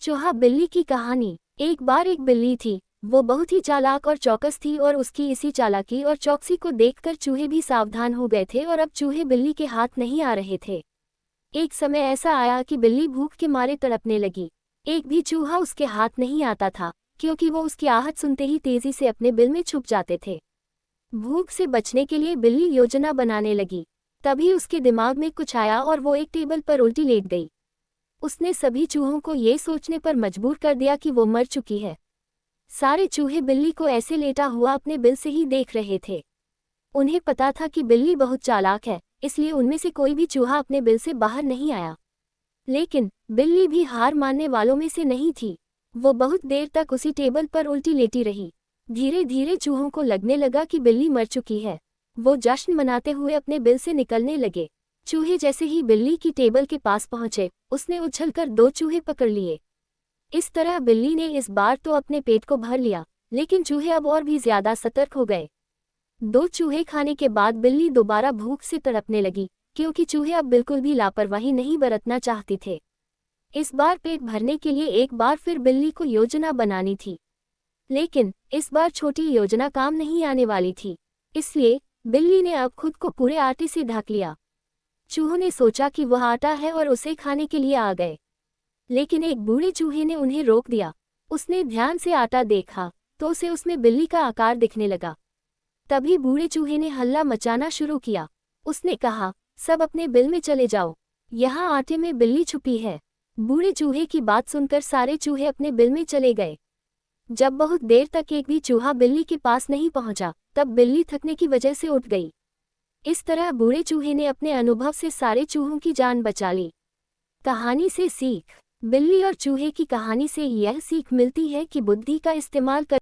चूहा बिल्ली की कहानी। एक बार एक बिल्ली थी। वो बहुत ही चालाक और चौकस थी और उसकी इसी चालाकी और चौकसी को देखकर चूहे भी सावधान हो गए थे और अब चूहे बिल्ली के हाथ नहीं आ रहे थे। एक समय ऐसा आया कि बिल्ली भूख के मारे तड़पने लगी। एक भी चूहा उसके हाथ नहीं आता था, क्योंकि वो उसकी आहट सुनते ही तेजी से अपने बिल में छुप जाते थे। भूख से बचने के लिए बिल्ली योजना बनाने लगी। तभी उसके दिमाग में कुछ आया और वो एक टेबल पर उल्टी लेट गई। उसने सभी चूहों को ये सोचने पर मजबूर कर दिया कि वो मर चुकी है। सारे चूहे बिल्ली को ऐसे लेटा हुआ अपने बिल से ही देख रहे थे। उन्हें पता था कि बिल्ली बहुत चालाक है, इसलिए उनमें से कोई भी चूहा अपने बिल से बाहर नहीं आया। लेकिन बिल्ली भी हार मानने वालों में से नहीं थी। वो बहुत देर तक उसी टेबल पर उल्टी लेटी रही। धीरे धीरे चूहों को लगने लगा कि बिल्ली मर चुकी है। वो जश्न मनाते हुए अपने बिल से निकलने लगे। चूहे जैसे ही बिल्ली की टेबल के पास पहुंचे, उसने उछलकर 2 चूहे पकड़ लिए। इस तरह बिल्ली ने इस बार तो अपने पेट को भर लिया, लेकिन चूहे अब और भी ज्यादा सतर्क हो गए। 2 चूहे खाने के बाद बिल्ली दोबारा भूख से तड़पने लगी, क्योंकि चूहे अब बिल्कुल भी लापरवाही नहीं बरतना चाहते थे। इस बार पेट भरने के लिए एक बार फिर बिल्ली को योजना बनानी थी। लेकिन इस बार छोटी योजना काम नहीं आने वाली थी। इसलिए बिल्ली ने अब खुद को पूरे आटे से ढक लिया। चूहों ने सोचा कि वह आटा है और उसे खाने के लिए आ गए। लेकिन एक बूढ़े चूहे ने उन्हें रोक दिया। उसने ध्यान से आटा देखा तो उसे उसमें बिल्ली का आकार दिखने लगा। तभी बूढ़े चूहे ने हल्ला मचाना शुरू किया। उसने कहा, सब अपने बिल में चले जाओ, यहाँ आटे में बिल्ली छुपी है। बूढ़े चूहे की बात सुनकर सारे चूहे अपने बिल में चले गए। जब बहुत देर तक एक भी चूहा बिल्ली के पास नहीं पहुंचा, तब बिल्ली थकने की वजह से उठ गई। इस तरह बूढ़े चूहे ने अपने अनुभव से सारे चूहों की जान बचा ली। कहानी से सीख। बिल्ली और चूहे की कहानी से यह सीख मिलती है कि बुद्धि का इस्तेमाल कर